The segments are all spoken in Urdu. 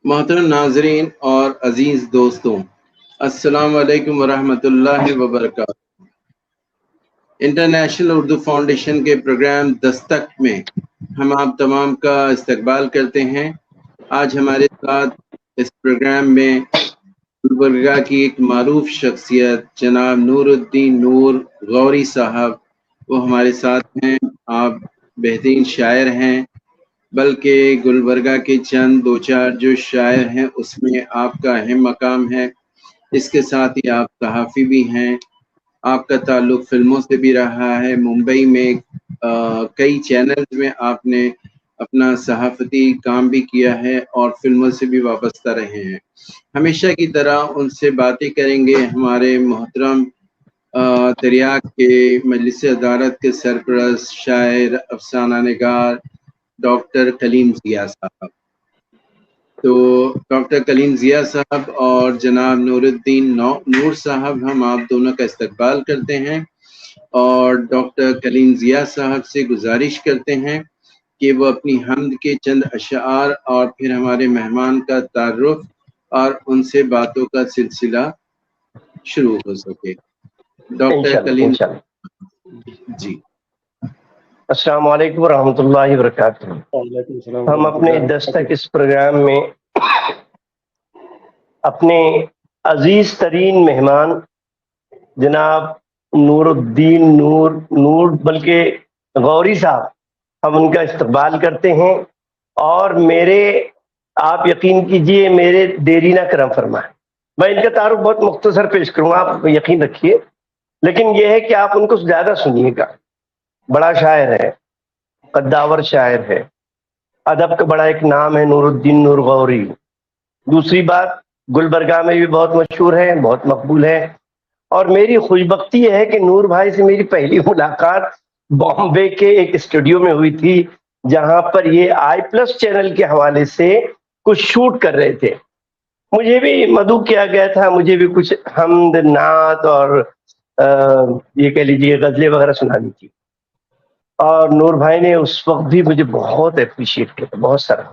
محترم ناظرین اور عزیز دوستوں، السلام علیکم ورحمۃ اللہ وبرکاتہ۔ انٹرنیشنل اردو فاؤنڈیشن کے پروگرام دستک میں ہم آپ تمام کا استقبال کرتے ہیں۔ آج ہمارے ساتھ اس پروگرام میں گلبرگہ کی ایک معروف شخصیت جناب نور الدین نور غوری صاحب وہ ہمارے ساتھ ہیں۔ آپ بہترین شاعر ہیں، بلکہ گلبرگہ کے چند دو چار جو شاعر ہیں اس میں آپ کا اہم مقام ہے۔ اس کے ساتھ ہی آپ صحافی بھی ہیں، آپ کا تعلق فلموں سے بھی رہا ہے۔ ممبئی میں کئی چینلز میں آپ نے اپنا صحافتی کام بھی کیا ہے اور فلموں سے بھی وابستہ رہے ہیں۔ ہمیشہ کی طرح ان سے باتیں کریں گے ہمارے محترم تریاک کے مجلس ادارت کے سرپرست شاعر افسانہ نگار ڈاکٹر کلیم ضیاء صاحب۔ تو ڈاکٹر کلیم ضیاء صاحب اور جناب نور الدین نور صاحب ہم آپ دونوں کا استقبال کرتے ہیں اور ڈاکٹر کلیم ضیاء صاحب سے گزارش کرتے ہیں کہ وہ اپنی حمد کے چند اشعار اور پھر ہمارے مہمان کا تعارف اور ان سے باتوں کا سلسلہ شروع ہو سکے۔ ڈاکٹر کلیم جی۔ السلام علیکم ورحمۃ اللہ وبرکاتہ۔ ہم اپنے دستک اس پروگرام میں اپنے عزیز ترین مہمان جناب نور الدین نور بلکہ غوری صاحب، ہم ان کا استقبال کرتے ہیں اور آپ یقین کیجئے میرے دیری نہ کرم فرمائیں۔ میں ان کا تعارف بہت مختصر پیش کروں، آپ یقین رکھیے، لیکن یہ ہے کہ آپ ان کو زیادہ سنیے گا۔ بڑا شاعر ہے، قداور شاعر ہے، ادب کا بڑا ایک نام ہے نور الدین نور غوری۔ دوسری بات، گلبرگہ میں بھی بہت مشہور ہے، بہت مقبول ہے، اور میری خوشبختی یہ ہے کہ نور بھائی سے میری پہلی ملاقات بامبے کے ایک اسٹوڈیو میں ہوئی تھی، جہاں پر یہ i+ چینل کے حوالے سے کچھ شوٹ کر رہے تھے۔ مجھے بھی مدعو کیا گیا تھا، مجھے بھی کچھ حمد نعت اور یہ کہہ لیجیے غزلیں وغیرہ سنانی تھی، اور نور بھائی نے اس وقت بھی مجھے بہت اپریشیٹ کیا، بہت سارا۔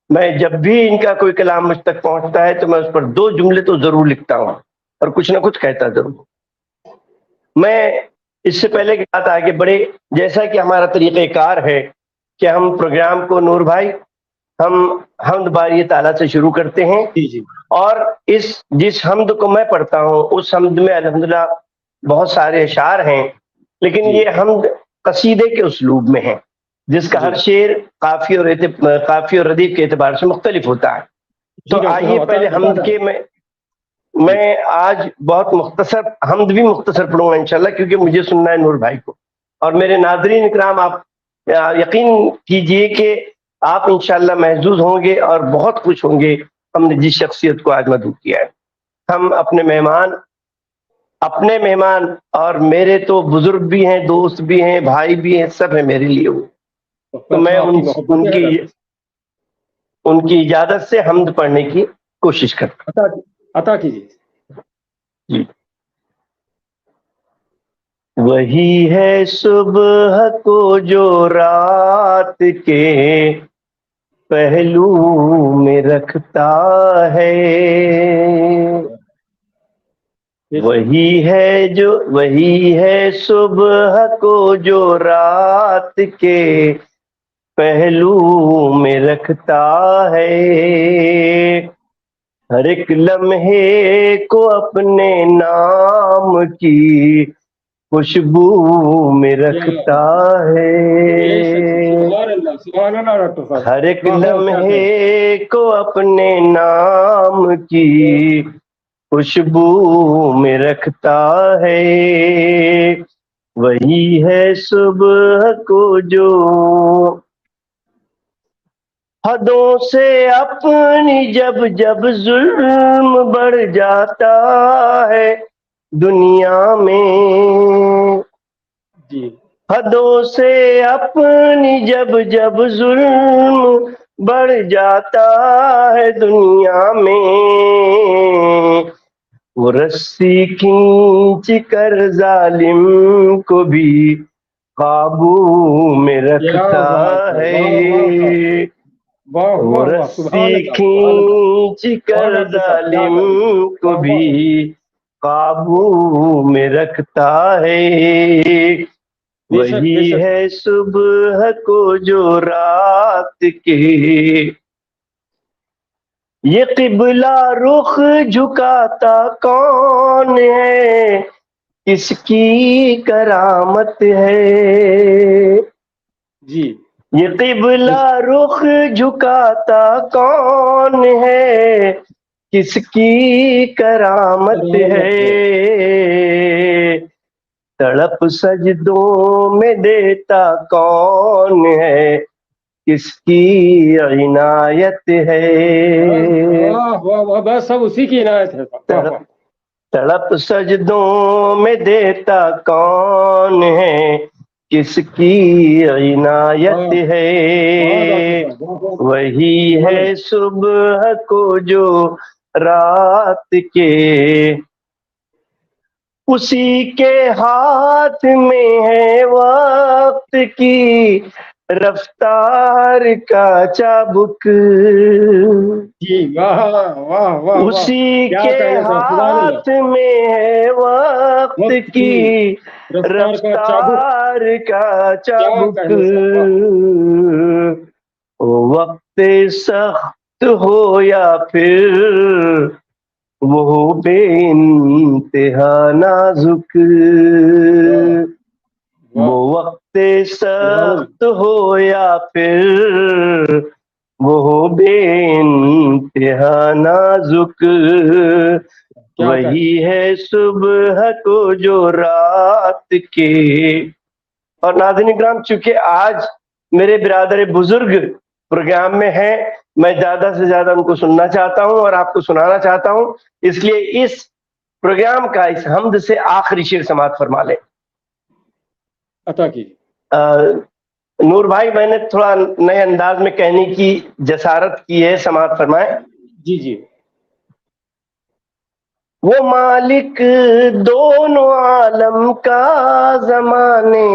میں جب بھی ان کا کوئی کلام مجھ تک پہنچتا ہے تو میں اس پر 2 جملے تو ضرور لکھتا ہوں اور کچھ نہ کچھ کہتا ضرور۔ میں اس سے پہلے کی بات آگے بڑھے، جیسا کہ ہمارا طریقہ کار ہے کہ ہم پروگرام کو نور بھائی ہم حمد باری تعالیٰ سے شروع کرتے ہیں، اور جس حمد کو میں پڑھتا ہوں اس حمد میں الحمدللہ بہت سارے اشعار ہیں، لیکن یہ حمد قصیدے کے اسلوب میں ہے، جس کا ہر شعر قافی اور ردیف کے اعتبار سے مختلف ہوتا ہے۔ تو آئیے پہلے حمد کے میں آج بہت مختصر حمد بھی مختصر پڑھوں گا انشاءاللہ، کیونکہ مجھے سننا ہے نور بھائی کو۔ اور میرے ناظرین اکرام، آپ یقین کیجئے کہ آپ انشاءاللہ محظوظ ہوں گے اور بہت خوش ہوں گے ہم نے جس شخصیت کو آج مدعو کیا ہے۔ ہم اپنے مہمان اور میرے تو بزرگ بھی ہیں، دوست بھی ہیں، بھائی بھی ہیں، سب ہیں میرے لیے وہ۔ تو میں ان کی اجازت سے حمد پڑھنے کی کوشش کرتا ہوں۔ عطا کیجیے جی۔ وہی ہے صبح کو جو رات کے پہلو میں رکھتا ہے، وہی ہے صبح کو جو رات کے پہلو میں رکھتا ہے، ہر ایک لمحے کو اپنے نام کی خوشبو میں رکھتا ہے، ہر ایک لمحے کو اپنے نام کی خوشبو میں رکھتا ہے، وہی ہے صبح کو جو حدوں سے اپنی جب ظلم بڑھ جاتا ہے دنیا میں، حدوں سے اپنی جب ظلم بڑھ جاتا ہے دنیا میں، وہ رسی کھینچ کر ظالم کو بھی قابو میں رکھتا ہے، واہ واہ واہ، سبحان رسی اللہ سبحان اللہ، کھینچ کر بہت اچھا صاحب، کیا ظالم کریں، کو واہ بھی واہ، قابو میں رکھتا ہے، بے شک بے وہی شک، ہے صبح کو جو رات کے، یہ قبلہ رخ جھکاتا کون ہے، کس کی کرامت ہے، جی یہ قبلہ رخ جھکاتا کون ہے، کس کی کرامت ہے، تڑپ سجدوں میں دیتا کون ہے، کس کی عنایت ہے، واہ واہ واہ، بس سب اسی کی عنایت ہے، واہ واہ، تڑپ سجدوں میں دیتا کون ہے، کس کی عنایت بہت اچھا ہے، صاحب، بہت وہی سبحان ہے اللہ، صبح کو جو رات کے، اسی کے ہاتھ میں ہے وقت کی رفتار کا چابک، جی واہ واہ واہ واہ، اسی کیا کے کہنے صاحب، سبحان اللہ، ہاتھ میں ہے وقت وقت کی رفتار کا چابک، رفتار کا کیا چابک، کہنے صاحب، واہ، وقت سخت ہو یا پھر وہ بے انتہا نازک، واہ وہ واہ، وقت سبحان اللہ، سخت ہو یا پھر وہ بے انتہا نازک، کیا کہنے، وہی ہے صبح کو جو رات کے، اور ناظرین اکرام چونکہ آج میرے برادر بزرگ پروگرام میں ہیں، میں زیادہ سے زیادہ ان کو سننا چاہتا ہوں اور آپ کو سنانا چاہتا ہوں، اس لیے اس پروگرام کا اس حمد سے آخری شعر سماعت فرما لیں۔ عطا کیجیے، نور بھائی میں نے تھوڑا نئے انداز میں کہنے کی جسارت کی ہے، سماعت فرمائیں۔ جی جی، وہ مالک دونوں عالم کا، زمانے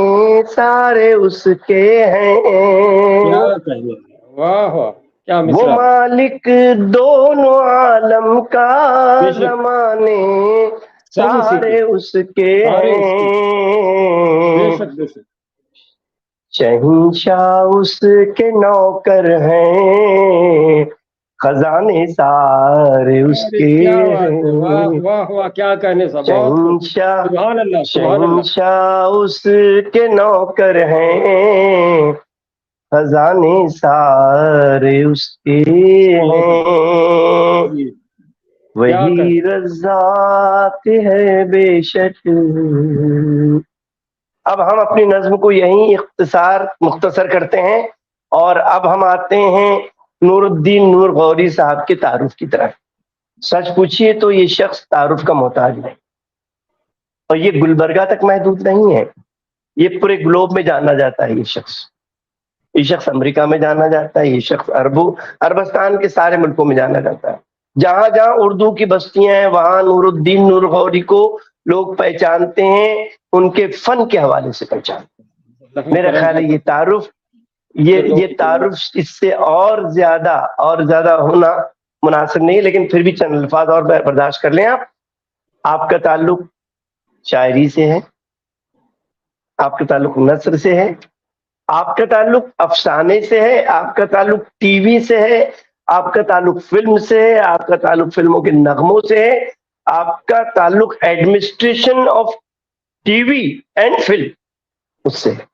سارے اس کے ہیں، کیا کہنے، واہ واہ، کیا وہ مصرع ہے، مالک دونوں عالم کا، بے شک، زمانے سب اسی سارے کے، اس کے سارے اس کے، بے ہیں، شک بے شک، شہنشاہ اس کے نوکر ہیں، خزانے سارے اس ارے کے کیا بات ہے، واہ ہیں، واہ واہ، کیا کہنے صاحب، بہت خوب، شہنشاہ سبحان اللہ سبحان اللہ، شہنشاہ اس کے نوکر ہیں، خزانے سارے اس کے ہیں، جی، کیا وہی کہنے، رزاق ہے بے شک۔ اب ہم اپنی نظم کو یہیں مختصر کرتے ہیں، اور اب ہم آتے ہیں نور الدین نور غوری صاحب کے تعارف کی طرف۔ سچ پوچھیے تو یہ شخص تعارف کا محتاج نہیں، اور یہ گلبرگہ تک محدود نہیں ہے، یہ پورے گلوب میں جانا جاتا ہے، یہ شخص امریکہ میں جانا جاتا ہے، یہ شخص عربستان کے سارے ملکوں میں جانا جاتا ہے، جہاں جہاں اردو کی بستیاں ہیں وہاں نور الدین نور غوری کو لوگ پہچانتے ہیں، ان کے فن کے حوالے سے پہچانتے ہیں۔ میرا خیال ہے یہ تعارف اس سے اور زیادہ ہونا مناسب نہیں، لیکن پھر بھی چند الفاظ اور برداشت کر لیں۔ آپ کا تعلق شاعری سے ہے، آپ کا تعلق نثر سے ہے، آپ کا تعلق افسانے سے ہے، آپ کا تعلق ٹی وی سے ہے، آپ کا تعلق فلم سے ہے، آپ کا تعلق فلموں کے نغموں سے ہے، آپ کا تعلق administration of T V and film اس سے ہے۔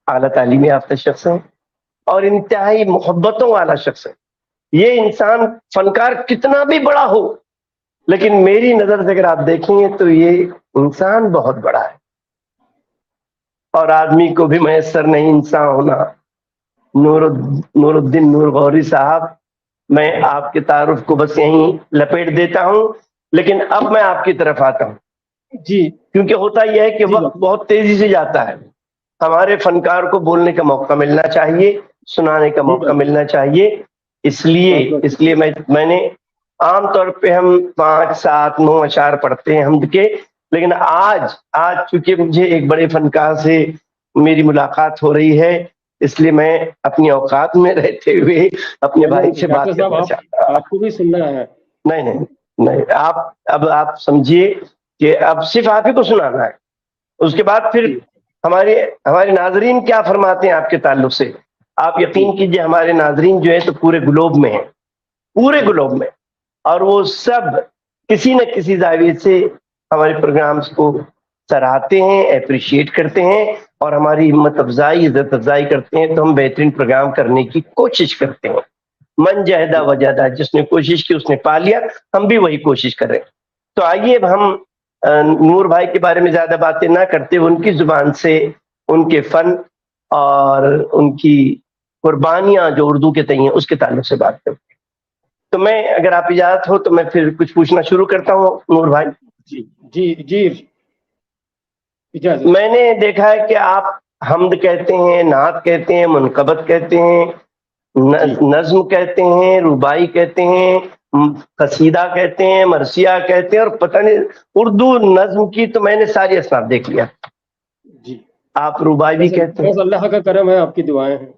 اعلیٰ تعلیم یافتہ شخص ہے اور انتہائی محبتوں والا شخص ہے۔ یہ انسان فنکار کتنا بھی بڑا ہو، لیکن میری نظر سے اگر آپ دیکھیں گے تو یہ انسان بہت بڑا ہے، اور آدمی کو بھی میسر نہیں انسان ہونا۔ نور الدین نور غوری صاحب، میں آپ کے تعارف کو بس یہیں لپیٹ دیتا ہوں، لیکن اب میں آپ کی طرف آتا ہوں، جی کیونکہ ہوتا یہ ہے کہ وقت بہت تیزی سے جاتا ہے، ہمارے فنکار کو بولنے کا موقع ملنا چاہیے، سنانے کا موقع ملنا چاہیے، اس لیے میں نے عام طور پہ ہم 5 7 9 اشعار پڑھتے ہیں حمد کے، لیکن آج چونکہ مجھے ایک بڑے فنکار سے میری ملاقات ہو رہی ہے، اس لیے میں اپنی اوقات میں رہتے ہوئے اپنے بھائی سے بات کرنا چاہتا ہوں. آپ کو بھی سننا ہے. نہیں, آپ سمجھیے کہ اب صرف آپ ہی کو سنانا ہے. اس کے بعد پھر ہمارے ناظرین کیا فرماتے ہیں آپ کے تعلق سے. آپ یقین کیجئے ہمارے ناظرین جو ہے تو پورے گلوب میں ہیں, پورے گلوب میں, اور وہ سب کسی نہ کسی زاویے سے ہمارے پروگرامز کو سراہتے ہیں, اپریشیٹ کرتے ہیں, اور ہماری ہمت افزائی, عزت افزائی کرتے ہیں. تو ہم بہترین پروگرام کرنے کی کوشش کرتے ہیں. من جہدہ وجہدہ, جس نے کوشش کی اس نے پا لیا. ہم بھی وہی کوشش کر رہے ہیں. تو آئیے اب ہم نور بھائی کے بارے میں زیادہ باتیں نہ کرتے, ان کی زبان سے ان کے فن اور ان کی قربانیاں جو اردو کے تئیں ہیں اس کے تعلق سے بات کرتے ہیں. تو میں, اگر آپ اجازت ہو تو میں پھر کچھ پوچھنا شروع کرتا ہوں نور بھائی. جی اجازت. میں نے دیکھا ہے کہ آپ حمد کہتے ہیں, نعت کہتے ہیں, منقبت کہتے ہیں, نظم کہتے ہیں, ربائی کہتے ہیں, قصیدہ کہتے ہیں, مرثیہ کہتے ہیں, اور پتہ نہیں اردو نظم کی تو میں نے ساری اصناف دیکھ لیا. جی, آپ ربائی بھی کہتے ہیں. بس اللہ کا کرم ہے, آپ کی دعائیں ہیں,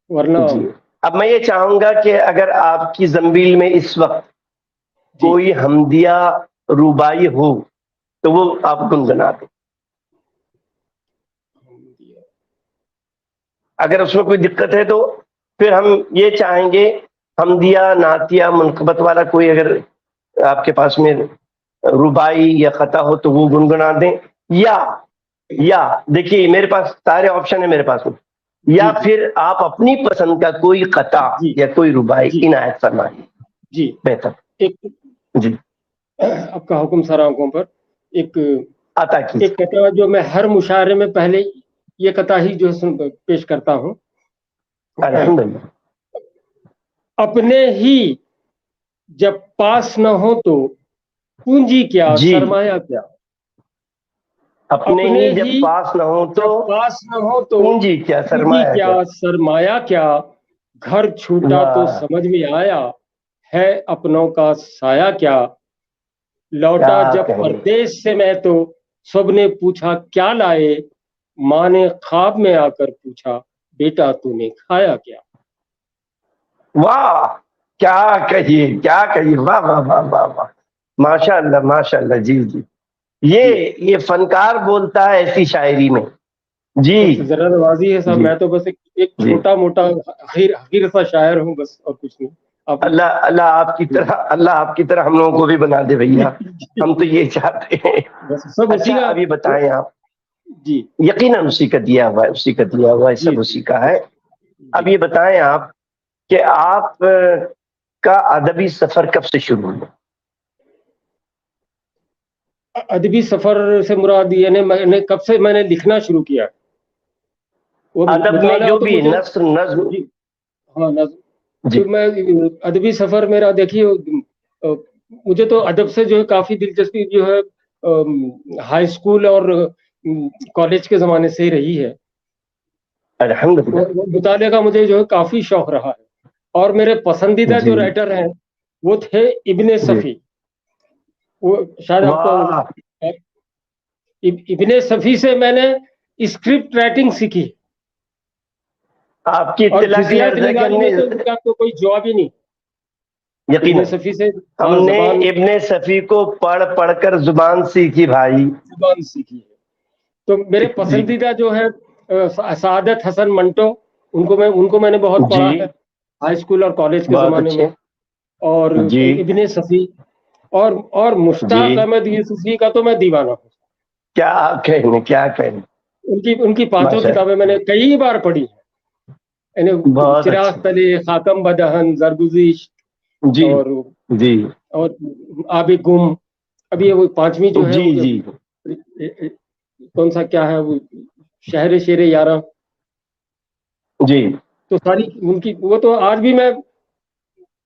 ورنہ جی. اب میں یہ چاہوں گا کہ اگر آپ کی زنبیل میں اس وقت کوئی حمدیہ ربائی ہو تو وہ آپ گنگنا دیں. اگر اس میں کوئی دقت ہے تو پھر ہم یہ چاہیں گے حمدیہ, نعتیہ, منقبت والا کوئی اگر آپ کے پاس میں ربائی یا خطا ہو تو وہ گنگنا دیں, یا دیکھیے میرے پاس سارے آپشن ہیں میرے پاس میں, یا پھر آپ اپنی پسند کا کوئی قطع یا کوئی ربائی عنایت فرمائیں. جی بہتر. جی, آپ کا حکم سارا آنکھوں پر. ایک عطا کیجیے. ایک قطع جو میں ہر مشاعرے میں پہلے یہ قطع ہی جو پیش کرتا ہوں. الحمدللہ. اپنے ہی جب پاس نہ ہو تو پونجی کیا, سرمایہ کیا. اپنے ہی جب پاس نہ ہو تو پونجی کیا, سرمایہ کیا. گھر چھوٹا تو سمجھ میں آیا, ہے اپنوں کا سایہ کیا. لوٹا جب پردیس سے میں تو سب نے پوچھا کیا لائے, ماں نے خواب میں آ کر پوچھا بیٹا تو نے کھایا کیا. واہ, کیا کہیے, واہ واہ واہ واہ واہ, ماشاء اللہ ماشاء اللہ. جی, یہ فنکار بولتا ہے ایسی شاعری میں. جی, ذرا نوازی ہے صاحب. میں تو بس ایک چھوٹا موٹا حقیر سا شاعر ہوں بس, اور کچھ نہیں. اللہ آپ کی طرح ہم لوگوں کو بھی بنا دے بھیا, ہم تو یہ چاہتے ہیں. اچھا, اب یہ بتائیں آپ. جی, یقیناً اسی کا دیا ہوا ہے, سب اسی کا ہے. اب یہ بتائیں آپ کہ آپ کا ادبی سفر کب سے شروع ہوا؟ ادبی سفر سے مراد یعنی کب سے میں نے لکھنا شروع کیا. ادب میں جو بھی نثر, نظم. ہاں, نظم. میں ادبی سفر میرا دیکھیے, مجھے تو ادب سے جو ہے کافی دلچسپی جو ہے ہائی اسکول اور کالج کے زمانے سے ہی رہی ہے. الحمدللہ. مطالعے کا مجھے جو ہے کافی شوق رہا ہے. اور میرے پسندیدہ جو رائٹر ہیں وہ تھے ابن صفی. وہ شاید آپ کو ابن صفی سے میں نے اسکرپٹ رائٹنگ سیکھی. آپ کی اطلاع کی عرض ہے کہ تو کوئی جواب ہی نہیں. یقیناً صفی سے ہم نے ابن صفی کو پڑھ کر زبان سیکھی بھائی, زبان سیکھی ہے. تو میرے پسندیدہ جو ہے سعادت حسن منٹو, ان کو میں نے بہت پڑھا ہے ہائی اسکول اور کالج کے زمانے میں. اور ابن صفی اور مشتاق احمد یوسفی کا تو میں دیوانہ ہوں. کیا کہیں. ان کی پانچوں کتابیں میں نے کئی بار پڑھی ہیں. چراغ تلے, خاکم بدہن, زرگزیش, اور آب گم. ابھی وہ پانچویں جو ہے کون سا کیا ہے وہ, شہر شیر یاراں. جی, تو ساری ان کی, وہ تو آج بھی میں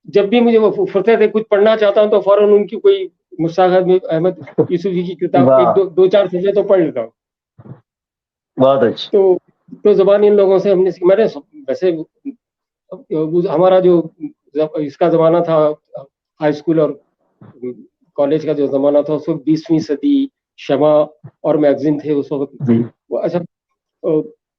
جب بھی مجھے وہ فرصت ہے کچھ پڑھنا چاہتا ہوں تو فوراً ان کی کوئی مشتاق احمد یوسفی کی کتاب ایک دو چار صفحے تو پڑھ لیتا ہوں. بہت اچھا. تو زبان ان لوگوں سے ہم نے میں نے ویسے ہمارا جو اس کا زمانہ تھا ہائی اسکول اور کالج کا جو زمانہ تھا اس وقت 20ویں صدی شمع اور میگزین تھے اس وقت. اچھا,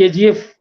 KGF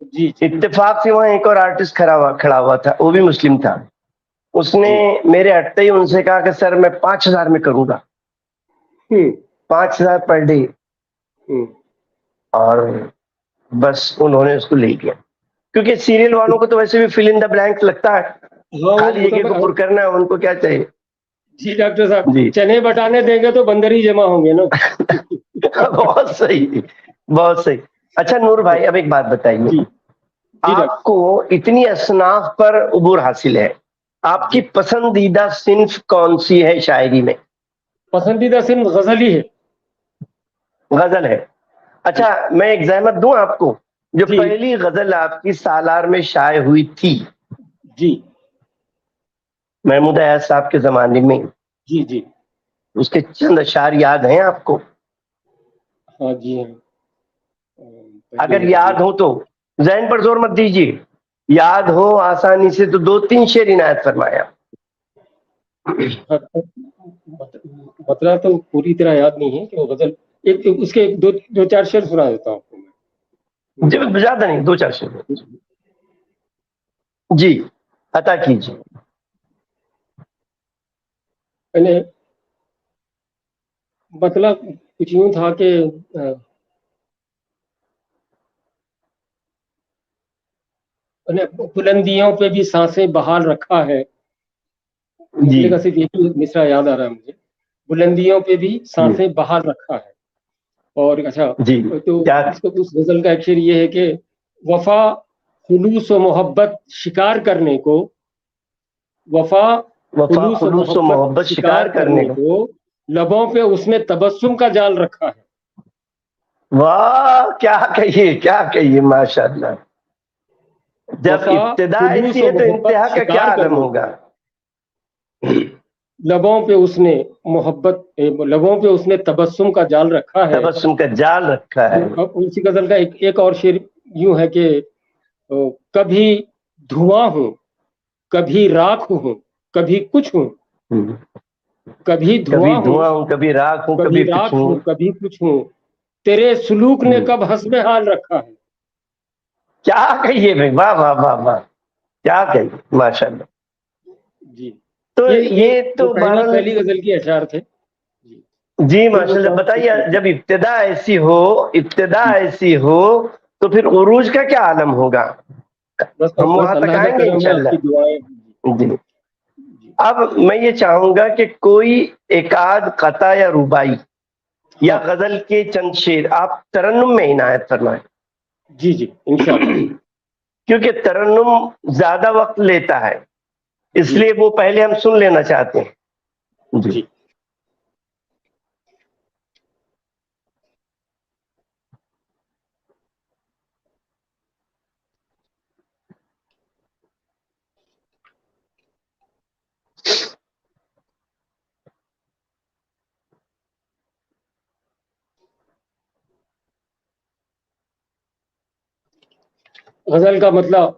جی اتفاق سے وہاں ایک اور آرٹسٹ کھڑا ہوا تھا، وہ بھی مسلم تھا. اس نے میرے ہٹتے ہی ان سے کہا کہ سر میں 5,000 میں کروں گا، 5,000 پر ڈے. اور بس انہوں نے اس کو لے لیا، کیونکہ سیریل والوں کو تو ویسے بھی فل ان دا بلینک لگتا ہے، خالی جگہ کو پر کرنا ہے، ان کو کیا چاہیے. جی ڈاکٹر صاحب، جی چنے بٹانے دیں گے تو بندر ہی جمع ہوں گے نا. بہت صحیح، بہت صحیح. اچھا نور بھائی، اب ایک بات بتائیے، آپ کو اتنی اصناف پر عبور حاصل ہے، آپ کی پسندیدہ صنف کون سی ہے شاعری میں؟ پسندیدہ صنف غزل ہی ہے. غزل ہے. اچھا میں ایک زحمت دوں آپ کو، جو جی پہلی غزل آپ کی سالار میں شائع ہوئی تھی جی محمود ایاز صاحب کے زمانے میں، جی جی اس کے چند اشعار یاد ہیں آپ کو؟ ہاں جی ہاں. اگر یاد ہو تو ذہن پر زور مت دیجیے، یاد ہو آسانی سے تو 2-3 شعر عنایت فرمایا. مطلب تو پوری طرح یاد نہیں ہے کہ وہ غزل، اس کے دو چار شعر سنا دیتا ہوں آپ کو میں. جی زیادہ نہیں، 2-4 شعر جی عطا کیجیے. مطلب کچھ یوں تھا کہ بلندیوں پہ بھی سانسیں بحال رکھا ہے. جی کا صرف ایک مصرع یاد آ رہا ہے مجھے، بلندیوں پہ بھی سانسیں بحال رکھا ہے. اور اچھا جی تو کیا اس غزل کا ایک شعر یہ ہے کہ وفا خلوص و محبت شکار کرنے کو، وفا خلوص و محبت شکار کرنے کو لبوں پہ اس نے تبسم کا جال رکھا ہے. واہ کیا کہیے، کیا کہیے، ماشاء اللہ. جب وفا ابتدا خلوص ایسی و ہے تو محبت انتہا کا کیا شکار عالم کرنے ہوگا. کو لبوں پہ اس نے لبوں پہ اس نے تبسم کا جال رکھا ہے. تبسم کا جال رکھا ہے. اسی غزل کا ایک اور شعر یوں ہے کہ کبھی دھواں ہوں، کبھی راکھ ہوں، کبھی کچھ ہوں، کبھی دھواں ہوں، کبھی راکھ ہوں، کبھی کبھی کچھ راکھ ہوں. ہوں، کبھی کچھ ہوں، تیرے سلوک نے کب حسب حال رکھا ہے. کیا کہیے بھائی، واہ واہ واہ واہ، کیا کہیے، ماشاء اللہ. جی تو یہ تو پہلی غزل کی اشعار تھے. جی ماشاء اللہ. بتائیے جب ابتدا ایسی ہو تو پھر عروج کا کیا عالم ہوگا. ہم وہاں تک آئیں گے انشاءاللہ. جی اب میں یہ چاہوں گا کہ کوئی ایک آدھ قطع یا ربائی یا غزل کے چند شعر آپ ترنم میں عنایت فرمائیں. جی جی انشاءاللہ. کیونکہ ترنم زیادہ وقت لیتا ہے، اس لیے وہ پہلے ہم سن لینا چاہتے ہیں. جی غزل کا مطلب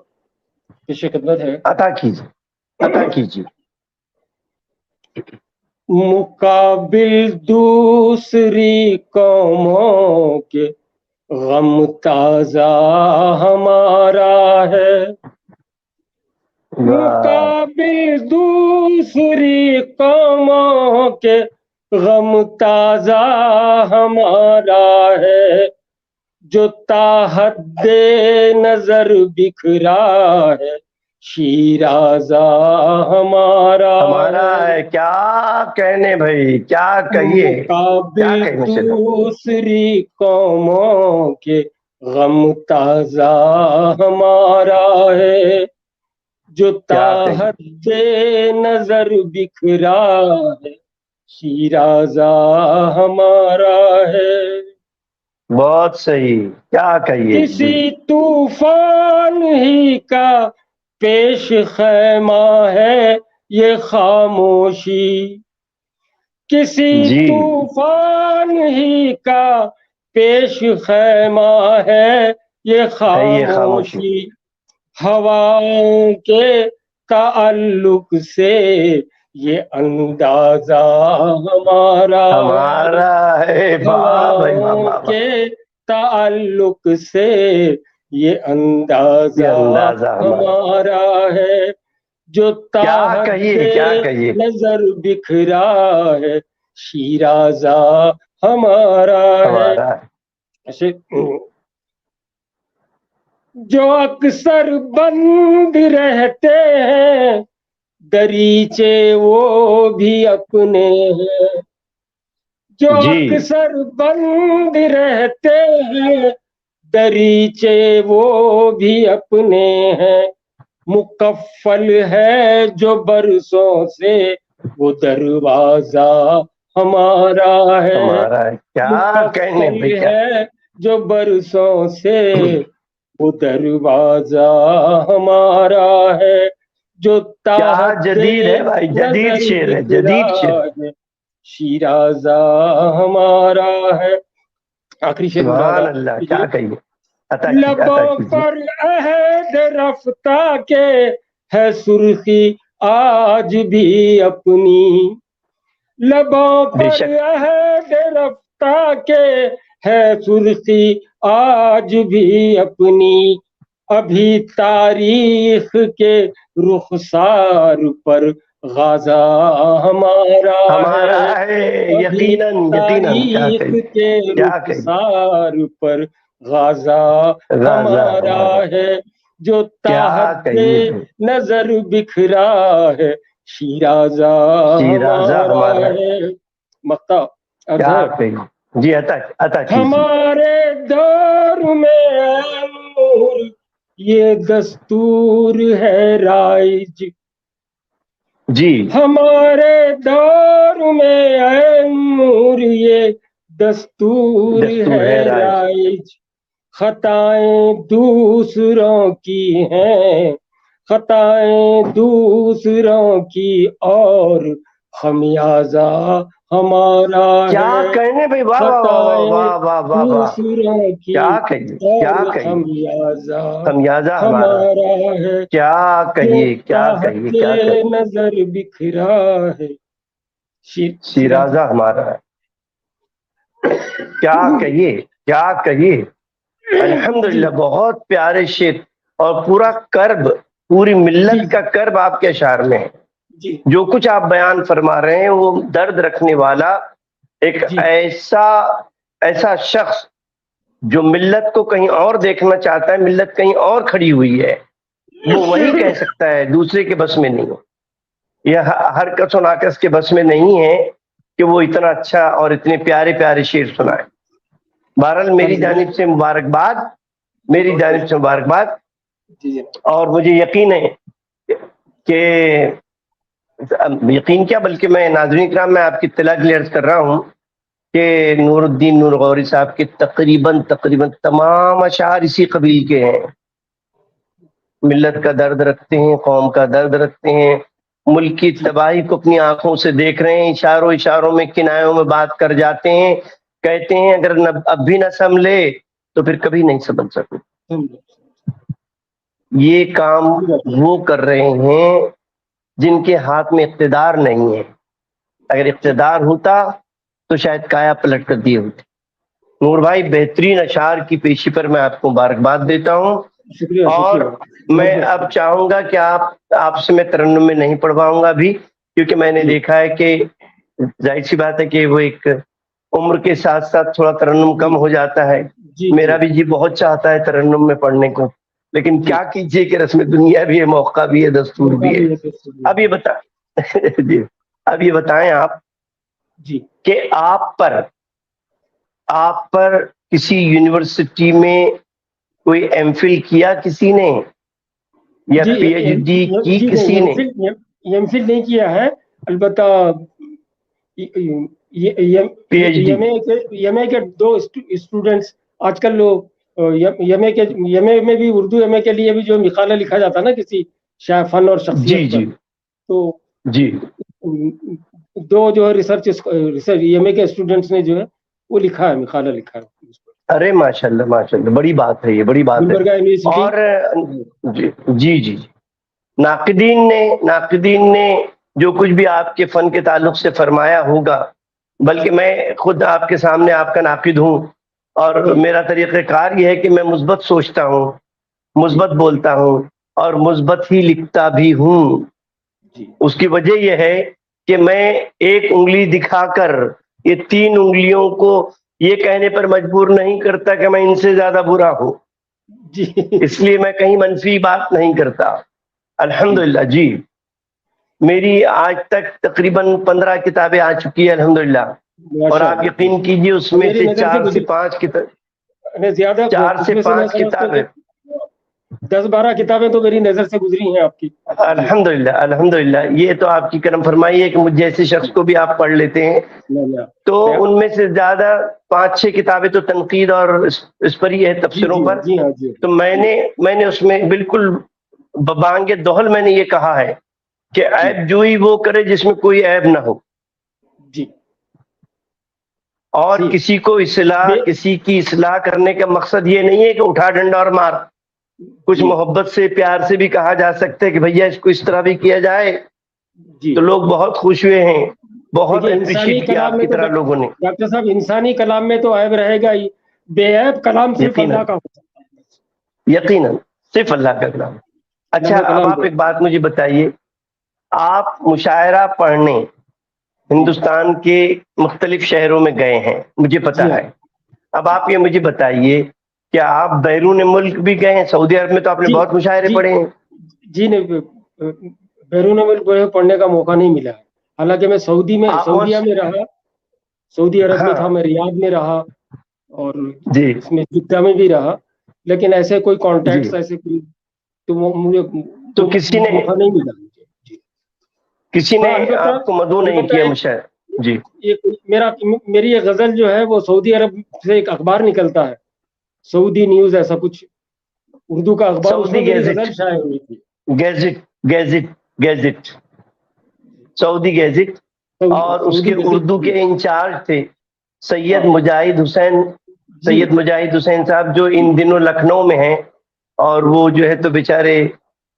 پیش خدمت ہے. عطا کیجیے. مقابل دوسری قوموں کے غم تازہ ہمارا ہے، مقابل دوسری قوموں کے غم تازہ ہمارا ہے، جو تاحد نظر بکھرا ہے شیرازہ ہمارا ہے. کیا کہنے بھائی، کیا کہیے، مقابل دوسری قوموں کے غم تازہ ہمارا ہے، جو تاحد نظر بکھرا ہے شیرازہ ہمارا ہے. بہت صحیح، کیا کہیے. کسی طوفان ہی کا پیش خیمہ ہے یہ خاموشی، کسی طوفان ہی کا پیش خیمہ ہے یہ خاموشی، ہواؤں کے تعلق سے یہ اندازہ ہمارا ہے. ہواؤں کے تعلق سے یہ اندازہ ہمارا ہے جو تاحت نظر بکھرا ہے، شیرازہ ہمارا ہے، جو اکثر بند رہتے ہیں دریچے وہ بھی اپنے ہیں، جو اکثر بند رہتے ہیں دریچے وہ بھی اپنے ہیں، مکفل ہے جو برسوں سے وہ دروازہ ہمارا ہے، مکفل ہے جو برسوں سے وہ دروازہ ہمارا ہے، جو جدید ہے بھائی، جدید شعر ہے، جدید شعر، شیرازہ ہمارا ہے۔ آخری شعر سبحان اللہ، کیا کہیے، لبوں پر عہد رفتہ کے ہے سرخی آج بھی اپنی، لبوں پر عہد رفتہ کے ہے سرخی آج بھی اپنی، ابھی تاریخ کے رخسار پر غازہ ہمارا ہے، یقیناً تاریخ کے رخسار پر غازہ ہمارا ہے، جو تاحت نظر بکھرا ہے، شیرازہ ہمارا ہے۔ مقطع جی ہمارے دور میں نور یہ دستور ہے رائج، جی ہمارے دور میں اے نور یہ دستور ہے رائج، خطائیں دوسروں کی ہیں، خطائیں دوسروں کی اور خمیازہ ہمارا ہے، کیا کہنے بھائی، واہ واہ واہ واہ واہ، کیا کہیے، کیا خمیازہ ہمارا ہے، کیا کہیے، کیا کہیے، کیا کہیے، نظر بکھرا ہے، شیرازہ ہمارا ہے، کیا کہیے، کیا کہیے، الحمدللہ، بہت پیارے شعر، اور پورا کرب، پوری ملت کا کرب آپ کے اشعار میں ہے۔ جو کچھ آپ بیان فرما رہے ہیں وہ درد رکھنے والا ایک ایسا شخص جو ملت کو کہیں اور دیکھنا چاہتا ہے، ملت کہیں اور کھڑی ہوئی ہے، وہ وہی کہہ سکتا ہے، دوسرے کے بس میں نہیں، یہ ہر کس و ناکس کے بس میں نہیں ہے کہ وہ اتنا اچھا اور اتنے پیارے پیارے شعر سنائے۔ بہرحال میری جانب سے مبارکباد، میری جانب سے مبارکباد، اور مجھے یقین ہے کہ یقین کیا بلکہ میں ناظرین کرام میں آپ کی اطلاع کے لیے عرض کر رہا ہوں کہ نور الدین نور غوری صاحب کے تقریباً تمام اشعار اسی قبیل کے ہیں، ملت کا درد رکھتے ہیں، قوم کا درد رکھتے ہیں، ملک کی تباہی کو اپنی آنکھوں سے دیکھ رہے ہیں، اشاروں میں کنایوں میں بات کر جاتے ہیں، کہتے ہیں اگر اب بھی نہ سنبھلے تو پھر کبھی نہیں سنبھل سکے۔ یہ کام وہ کر رہے ہیں جن کے ہاتھ میں اقتدار نہیں ہے، اگر اقتدار ہوتا تو شاید کایا پلٹ کر دیے ہوتے۔ نور بھائی، بہترین اشعار کی پیشی پر میں آپ کو مبارکباد دیتا ہوں، اور میں اب چاہوں گا کہ آپ سے میں ترنم میں نہیں پڑھواؤں گا ابھی، کیونکہ میں نے دیکھا ہے کہ ظاہر سی بات ہے کہ وہ ایک عمر کے ساتھ ساتھ تھوڑا ترنم کم ہو جاتا ہے، میرا بھی جی بہت چاہتا ہے ترنم میں پڑھنے کو، لیکن کیا کیجئے کہ رسم دنیا بھی ہے، موقع بھی ہے، دستور بھی ہے۔ اب یہ بتائیں آپ کہ آپ پر کسی یونیورسٹی میں کوئی ایم فل کیا کسی نے، یا پی ایچ ڈی کی کسی نے؟ ایم فل نہیں کیا ہے، البتہ ایم اے کے 2 اسٹوڈنٹس آج کل لوگ ایم اے میں بھی اردو ایم اے کے لیے بھی جو مقالہ لکھا جاتا ہے نا کسی فن اور شخصیت پر، تو 2 جو ہے ریسرچ ایم اے کے اسٹوڈنٹس نے جو ہے وہ لکھا ہے، مقالہ لکھا ہے۔ ارے ماشاءاللہ ماشاءاللہ، بڑی بات ہے، یہ بڑی بات ہے۔ اور جی ناقدین نے جو کچھ بھی آپ کے فن کے تعلق سے فرمایا ہوگا، بلکہ میں خود آپ کے سامنے آپ کا ناقد ہوں، اور میرا طریقہ کار یہ ہے کہ میں مثبت سوچتا ہوں، مثبت بولتا ہوں اور مثبت ہی لکھتا بھی ہوں. اس کی وجہ یہ ہے کہ میں ایک انگلی دکھا کر یہ 3 انگلیوں کو یہ کہنے پر مجبور نہیں کرتا کہ میں ان سے زیادہ برا ہوں. اس لیے میں کہیں منفی بات نہیں کرتا. الحمدللہ. جی میری آج تک تقریباً 15 کتابیں آ چکی ہیں الحمدللہ. اور آپ یقین کیجئے اس میں سے 4 سے 5 کتاب، 4 سے 5 کتابیں، 10-12 کتابیں تو میری نظر سے گزری ہیں آپ کی. الحمدللہ الحمدللہ. یہ تو آپ کی کرم فرمائی ہے کہ مجھ جیسے شخص کو بھی آپ پڑھ لیتے ہیں. تو ان میں سے زیادہ 5-6 کتابیں تو تنقید اور اس پر ہی ہے، تفسیروں پر. تو میں نے اس میں بالکل ببانگ دہل میں نے یہ کہا ہے کہ عیب جوئی وہ کرے جس میں کوئی عیب نہ ہو. جی. اور کسی کو کسی کی اصلاح کرنے کا مقصد یہ نہیں ہے کہ اٹھا ڈنڈا اور مار. کچھ محبت سے پیار سے بھی کہا جا سکتا ہے کہ بھیا اس کو اس طرح بھی کیا جائے. تو لوگ بہت خوش ہوئے ہیں، بہت اپریشیٹ کیا آپ کی طرح لوگوں نے. ڈاکٹر صاحب انسانی کلام میں تو عیب رہے گا ہی، بے عیب کلام صرف اللہ کا ہوتا ہے. یقیناً صرف اللہ کا کلام. اچھا اب آپ ایک بات مجھے بتائیے، آپ مشاعرہ پڑھنے ہندوستان کے مختلف شہروں میں گئے ہیں مجھے پتا ہے. اب آپ یہ مجھے بتائیے کیا آپ بیرون ملک بھی گئے ہیں؟ سعودی عرب میں تو آپ نے بہت مشاعرے پڑھے ہیں. جی نہیں، بیرون ملک پڑھنے کا موقع نہیں ملا ہے. حالانکہ میں سعودیہ میں رہا، سعودی عرب میں تھا، میں ریاض میں رہا اور اس میں جدہ میں بھی رہا، لیکن ایسے کوئی کانٹیکٹس ایسے کوئی تو مجھے تو کسی نے موقع نہیں ملا. کسی نے آپ کو مدعو نہیں کیا مشاعرہ؟ جی میری یہ غزل جو ہے وہ سعودی عرب سے ایک اخبار نکلتا ہے، سعودی نیوز ایسا کچھ، اردو کا اخبار، اس میں میری غزل شائع ہوئی تھی. گیزٹ سعودی گیزٹ. اور اس کے اردو کے انچارج تھے سید مجاہد حسین صاحب، جو ان دنوں لکھنؤ میں ہیں. اور وہ جو ہے تو بیچارے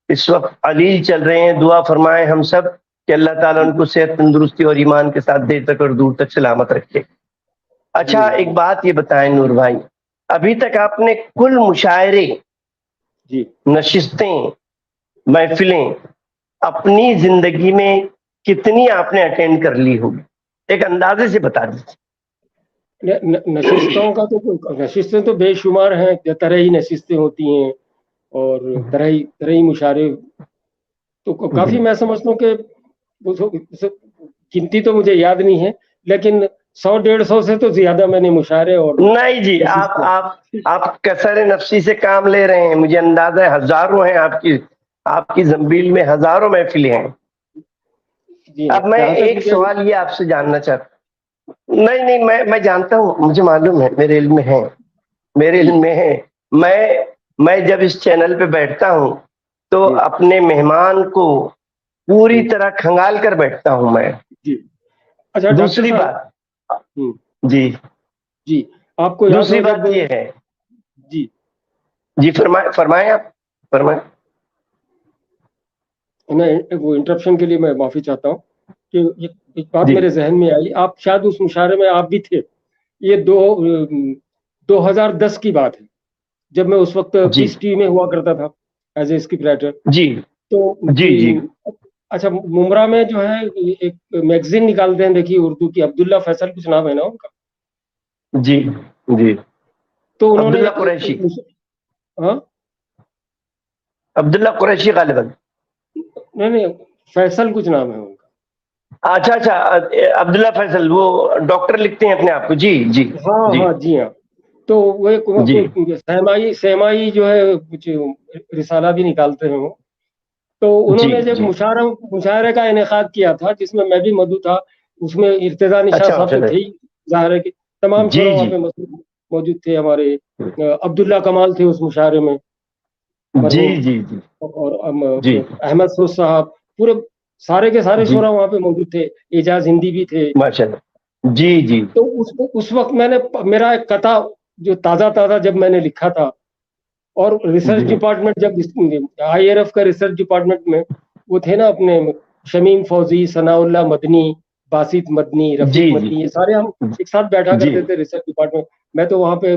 اس وقت علیل چل رہے ہیں. دعا فرمائیں ہم سب کہ اللہ تعالیٰ ان کو صحت، تندرستی اور ایمان کے ساتھ دیر تک اور دور تک سلامت رکھے. اچھا ایک بات یہ بتائیں نور بھائی، ابھی تک آپ نے کل مشاعرے، نشستیں، محفلیں اپنی زندگی میں کتنی آپ نے اٹینڈ کر لی ہوگی؟ ایک اندازے سے بتا دیجیے. نشستیں تو بے شمار ہیں، طرح ہی نشستیں ہوتی ہیں اور طرح ہی مشاعرے. تو کافی میں سمجھتا ہوں کہ گنتی تو مجھے یاد نہیں ہے، لیکن 100-150 سے تو زیادہ میں نے مشاعرے اور نہیں جی آپ کثر نفسی سے کام لے رہے ہیں. مجھے اندازہ ہے ہزاروں ہیں آپ کی زنبیل میں، ہزاروں محفلیں ہیں. اب میں ایک سوال یہ آپ سے جاننا چاہتا ہوں. نہیں میں جانتا ہوں، مجھے معلوم ہے، میرے علم میں ہے. میں جب اس چینل پہ بیٹھتا ہوں تو اپنے مہمان کو پوری طرح کھنگال کر بیٹھتا ہوں میں. دوسری بات جی آپ کو دوسری بات یہ ہے، جی فرمائیں آپ فرمائیں. وہ انٹرپشن کے لیے میں معافی چاہتا ہوں کہ ایک بات میرے ذہن میں آئی. آپ شاید اس مشاعرے میں آپ بھی تھے. یہ 2010 کی بات ہے، جب میں اس وقت پیس ٹی میں ہوا کرتا تھا ایز اے اسکرپٹ رائٹر. تو اچھا ممبرا میں جو ہے ایک میگزین نکالتے ہیں، دیکھیے اردو کی، عبداللہ فیصل کچھ نام ہے نا ان کا. تو انہوں نے عبداللہ قریشی غالباً، نہیں فیصل کچھ نام ہے ان کا. اچھا عبداللہ فیصل، وہ ڈاکٹر لکھتے ہیں اپنے آپ کو. جی ہاں. تو وہ سیمائی جو ہے کچھ رسالہ بھی نکالتے ہیں وہ. تو انہوں نے جب مشاعرے کا انعقاد کیا تھا جس میں بھی مدعو تھا، اس میں ارتضیٰ نشاء صاحب تو تھے، ظاہر ہے کہ تمام شعراء وہاں پہ موجود تھے. ہمارے عبداللہ کمال تھے اس مشاعرے میں، اور احمد سوز صاحب، پورے سارے کے سارے شعراء وہاں پہ موجود تھے. اعجاز ہندی بھی تھے. تو اس وقت میرا ایک قطعہ جو تازہ جب میں نے لکھا تھا، اور ریسرچ ڈپارٹمنٹ جب آئی آر ایف کا ریسرچ ڈپارٹمنٹ میں وہ تھے نا اپنے شمیم فوزی، ثناء اللہ مدنی، باسط مدنی، رفیق مدنی، یہ سارے ہم ایک ساتھ بیٹھا کرتے تھے ریسرچ ڈپارٹمنٹ. میں تو وہاں پہ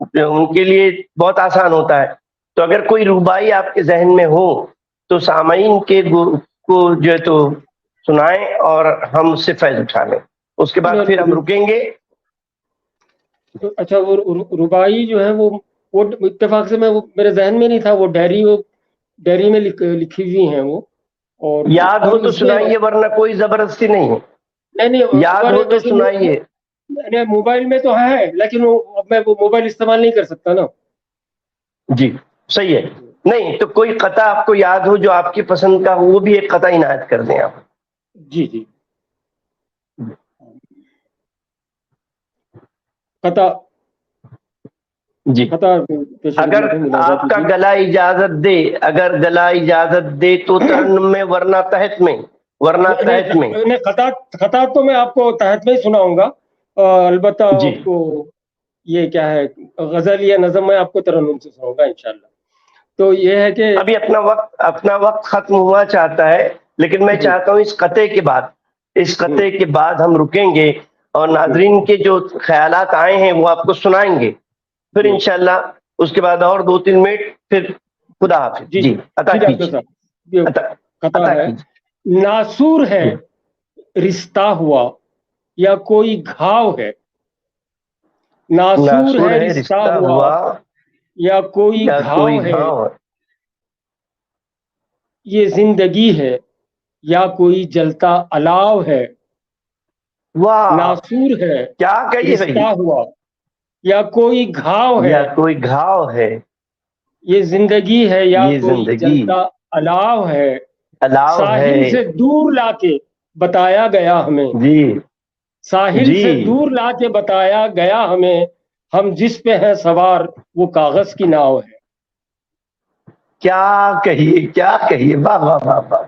ان کے لیے بہت آسان ہوتا ہے. تو اگر کوئی ربائی آپ کے ذہن میں ہو تو سامعین کے کو جو ہے تو سنائیں اور ہم اس سے فیض اٹھا لیں. اس کے بعد پھر ہم رکیں گے. اچھا، وہ ربائی جو ہے وہ اتفاق سے وہ میرے ذہن میں نہیں تھا. وہ ڈائری میں لکھی ہوئی ہیں وہ. اور یاد ہو تو سنائیے ورنہ کوئی زبردستی نہیں ہے. نہیں یاد ہو تو سنائیے. موبائل میں تو ہے لیکن اب میں وہ موبائل استعمال نہیں کر سکتا نا. جی صحیح ہے. نہیں تو کوئی قطع آپ کو یاد ہو جو آپ کی پسند کا، وہ بھی ایک قطع عنایت کر دیں آپ. جی جی. قطع جی. اگر آپ کا گلا اجازت دے، اگر گلا اجازت دے تو ترنم میں ورنہ تحت میں، ورنہ تحت میں. قطع تو میں آپ کو تحت میں ہی سناؤں گا. البتہ آپ کو یہ کیا ہے غزل یا نظم میں آپ کو ترنم سے سناؤں گا انشاءاللہ. تو یہ ہے کہ ابھی اپنا وقت ختم ہوا چاہتا ہے، لیکن میں چاہتا ہوں اس قطعے کے بعد ہم رکیں گے اور ناظرین کے جو خیالات آئے ہیں وہ آپ کو سنائیں گے. پھر انشاءاللہ اس کے بعد اور 2-3 منٹ، پھر خدا حافظ. جی عطا کیجیے. قطع ہے. ناسور ہے رشتہ ہوا یا کوئی گھاؤ ہے. ناسور ہے رشتہ ہوا یا کوئی گھاؤ ہے. یہ زندگی ہے یا کوئی جلتا الاؤ ہے. ناسور ہے کیا کہیے رشتہ ہوا یا کوئی گھاؤ ہے. یا کوئی گھاؤ ہے. یہ زندگی ہے یا کوئی جلتا الاؤ ہے. ساحل سے دور لا کے بتایا گیا ہمیں. جی. ساحل سے دور لا کے بتایا گیا ہمیں، ہم جس پہ ہیں سوار وہ کاغذ کی ناؤ ہے. کیا کہیے واہ واہ واہ واہ.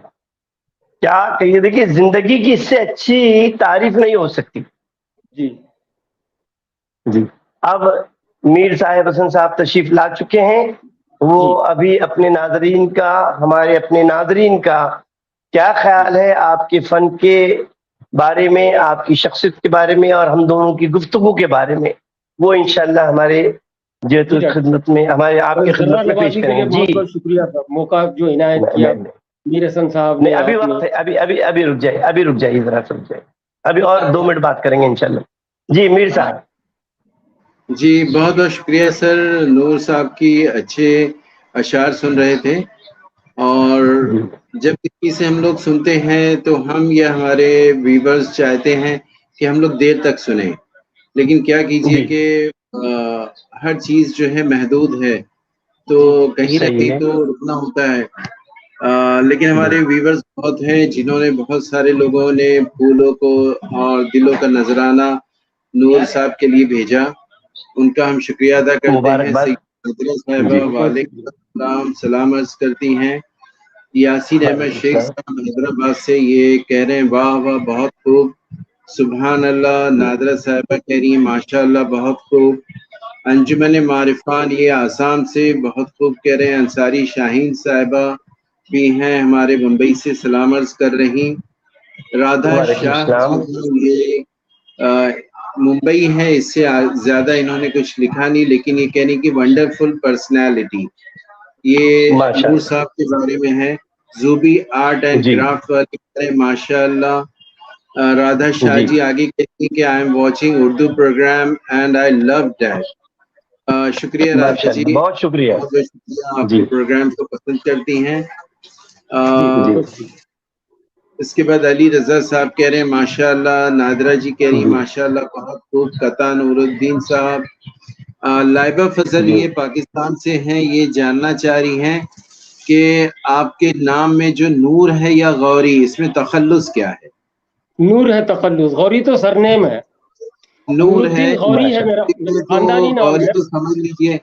کیا کہیے. دیکھیے زندگی کی اس سے اچھی تعریف نہیں ہو سکتی. جی جی. اب میر صاحب حسن صاحب تشریف لا چکے ہیں. وہ ابھی ہمارے اپنے ناظرین کا کیا خیال ہے آپ کے فن کے بارے میں، آپ کی شخصیت کے بارے میں اور ہم دونوں کی گفتگو کے بارے میں، وہ انشاءاللہ ہمارے خدمت میں، آپ کی خدمت میں پیش کریں گے. جی بہت بہت شکریہ موقع جو عنایت کیا میر حسن صاحب نے. ابھی وقت ہے، ابھی رک جائیے ذرا رک جائیے. ابھی اور 2 منٹ بات کریں گے انشاءاللہ. جی میر صاحب. جی بہت بہت شکریہ سر. نور صاحب کی اچھے اشعار سن رہے تھے، اور جب کسی سے ہم لوگ سنتے ہیں تو ہم یا ہمارے ویورز چاہتے ہیں کہ ہم لوگ دیر تک سنیں، لیکن کیا کیجئے کہ ہر چیز جو ہے محدود ہے، تو کہیں نہ کہیں تو رکنا ہوتا ہے. لیکن ہمارے ویورز بہت ہیں جنہوں نے، بہت سارے لوگوں نے پھولوں کو اور دلوں کا نذرانہ نور صاحب کے لیے بھیجا. ان کا ہم شکریہ ادا کرتے ہیں. صاحبہ وعلیکم السلام، سلام عرض کرتی ہیں. یاسین احمد شیخ صاحب حیدرآباد سے یہ کہہ رہے ہیں واہ واہ بہت خوب، سبحان اللہ. نادرہ صاحبہ کہہ رہی ہیں ماشاء اللہ بہت خوب. انجمن معرفان یہ آسام سے بہت خوب کہہ رہے ہیں. انصاری شاہین صاحبہ بھی ہیں ہمارے بمبئی سے، سلام عرض کر رہی. رادھا شاہ یہ ممبئی ہے، اس سے زیادہ انہوں نے کچھ لکھا نہیں، لیکن یہ کہنے کی ونڈرفل پرسنالٹی، یہ نور صاحب کے بارے میں ہے. زوبی آرٹ اینڈ کرافٹ والے ماشاء اللہ. رادھا شاہ جی آگے کہتی ہیں کہ I am watching Urdu programme and I love that. شکریہ رادھا جی، بہت شکریہ. آپ کے پروگرام کو پسند کرتی ہیں. اس کے بعد علی رضا صاحب کہہ رہے ہیں ماشاء اللہ. نادرہ جی کہہ رہی ہیں ماشاء اللہ بہت خوب. قطع نور الدین صاحب. لائبہ فضل یہ پاکستان سے ہیں، یہ جاننا چاہ رہی ہیں کہ آپ کے نام میں جو نور ہے یا غوری، اس میں تخلص کیا ہے؟ نور ہے تخلص، غوری تو سرنیم ہے. نور ہے غوری ہے میرا خاندانی نام ہے. تو سمجھ لیجیے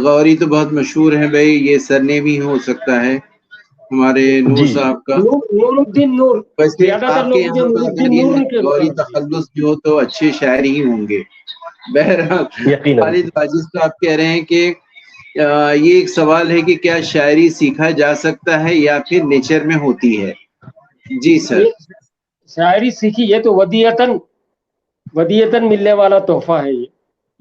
غوری تو بہت مشہور ہے بھائی، یہ سرنیم ہی ہو سکتا ہے ہمارے نور صاحب کا. نور الدین نور. ویسے آپ کے یہاں پر اگر یہ غوری تخلص بھی ہو تو اچھے شاعر ہی ہوں گے. بہرحال خالد واجد صاحب کہہ رہے ہیں کہ یہ ایک سوال ہے کہ کیا شاعری سیکھا جا سکتا ہے یا پھر نیچر میں ہوتی ہے؟ جی سر. شاعری سیکھی یہ تو ودیعتاً ملنے والا تحفہ ہے.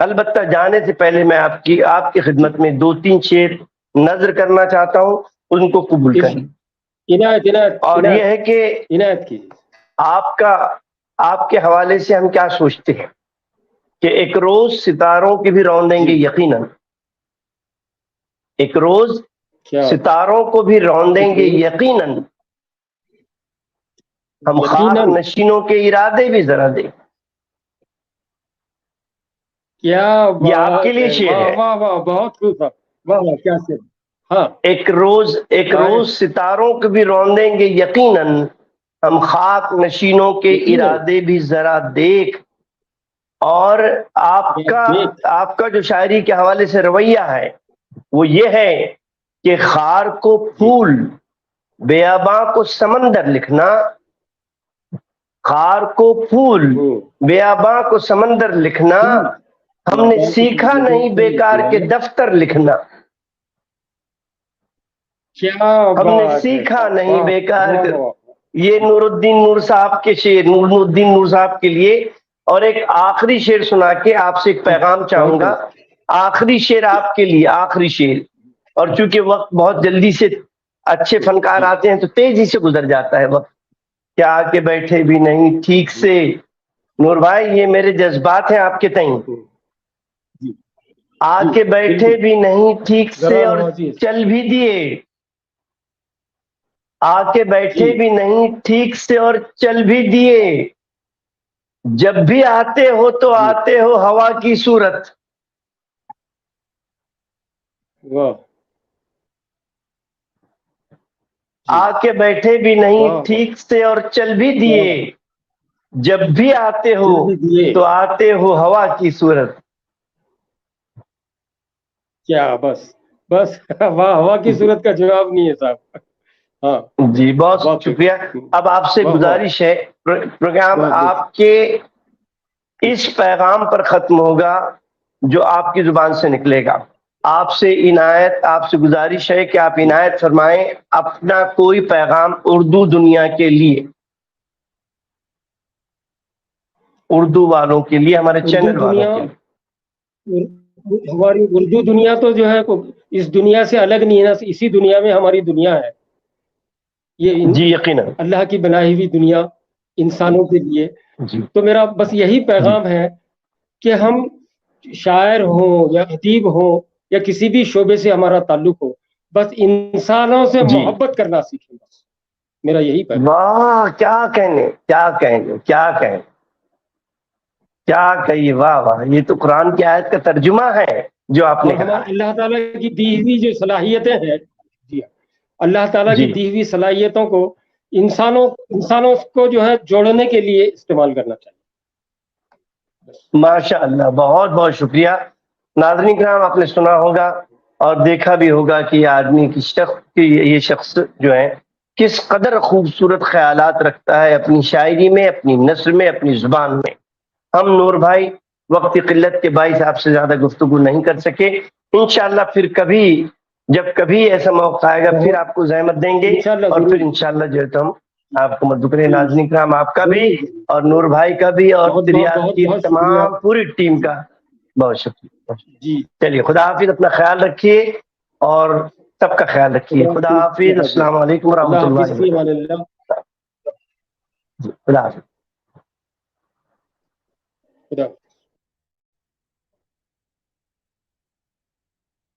البتہ جانے سے پہلے میں آپ کی خدمت میں 2-3 شعر نظر کرنا چاہتا ہوں، ان کو قبول کریں. اور یہ ہے کہ عنایت کیجیے. آپ کے حوالے سے ہم کیا سوچتے ہیں کہ ایک روز ستاروں کی بھی روندیں گے یقیناً، ایک روز ستاروں کو بھی روندیں گے یقیناً، ہم خاک نشینوں کے ارادے بھی ذرا دیں. کیا یہ آپ کے لیے شعر ہے. واہ واہ بہت خوب. واہ واہ کیا شعر. ہاں، ایک روز ستاروں کو بھی روندیں گے یقیناً، ہم خاک نشینوں کے ارادے بھی ذرا دیکھ. اور آپ کا جو شاعری کے حوالے سے رویہ ہے وہ یہ ہے کہ خار کو پھول، بیاباں کو سمندر لکھنا، خار کو پھول، بیاباں کو سمندر لکھنا، ہم نے سیکھا نہیں بیکار کے دفتر لکھنا. ہم نے سیکھا نہیں بیکار. یہ نور الدین نور صاحب کے شعر، نور الدین نور صاحب کے لیے. اور ایک آخری شعر سنا کے آپ سے ایک پیغام چاہوں گا. آخری شعر آپ کے لیے، آخری شعر. اور چونکہ وقت بہت جلدی سے، اچھے فنکار آتے ہیں تو تیزی سے گزر جاتا ہے وقت. کیا آ کے بیٹھے بھی نہیں ٹھیک سے. نور بھائی یہ میرے جذبات ہیں آپ کے تئیں. آ کے بیٹھے بھی نہیں ٹھیک سے اور چل بھی دیے. آ کے بیٹھے بھی نہیں ٹھیک سے اور چل بھی دیے. جب بھی آتے ہو تو آتے ہو ہوا کی صورت. آ کے بیٹھے بھی نہیں ٹھیک سے اور چل بھی دیے. جب بھی آتے ہو تو آتے ہو ہوا کی صورت. کیا بس واہ، ہوا کی صورت کا جواب نہیں ہے صاحب. ہاں جی بہت شکریہ. اب آپ سے گزارش ہے، پروگرام آپ کے اس پیغام پر ختم ہوگا جو آپ کی زبان سے نکلے گا. آپ سے گزارش ہے کہ آپ عنایت فرمائیں اپنا کوئی پیغام اردو دنیا کے لیے، اردو والوں کے لیے، ہمارے چینل والوں کے لیے. ہماری اردو دنیا تو جو ہے اس دنیا سے الگ نہیں ہے نا، اسی دنیا میں ہماری دنیا ہے. یہ جی یقیناً اللہ کی بنائی ہوئی دنیا انسانوں کے لیے. تو میرا بس یہی پیغام ہے کہ ہم شاعر ہوں یا ادیب ہوں یا کسی بھی شعبے سے ہمارا تعلق ہو، بس انسانوں سے محبت کرنا سیکھیں. بس میرا یہی پیغام. واہ کیا کہنے، کیا کہیں، کیا کہیں، کیا کہیے. واہ واہ، یہ تو قرآن کی آیت کا ترجمہ ہے جو آپ نے کہا. اللہ تعالیٰ کی دی ہوئی جو صلاحیتیں ہیں، اللہ تعالیٰ کی دی ہوئی صلاحیتوں کو انسانوں کو جو ہے جوڑنے کے لیے استعمال کرنا چاہیے. ماشاء اللہ، بہت بہت شکریہ. ناظرین کرام، آپ نے سنا ہوگا اور دیکھا بھی ہوگا کہ یہ شخص جو ہے کس قدر خوبصورت خیالات رکھتا ہے اپنی شاعری میں، اپنی نثر میں، اپنی زبان میں. ہم نور بھائی وقت کی قلت کے باعث آپ سے زیادہ گفتگو نہیں کر سکے. انشاءاللہ پھر کبھی، جب کبھی ایسا موقع آئے گا پھر آپ کو زحمت دیں گے، اور پھر انشاءاللہ جو ہے تو ہم آپ کو مدد کریں. ناظرین کرام، آپ کا بھی اور نور بھائی کا بھی اور ریاض کی تمام پوری ٹیم کا بہت شکریہ. چلیے خدا حافظ، اپنا خیال رکھیے اور سب کا خیال رکھیے. خدا حافظ، السلام علیکم ورحمۃ اللہ وبرکاتہ. خدا حافظ.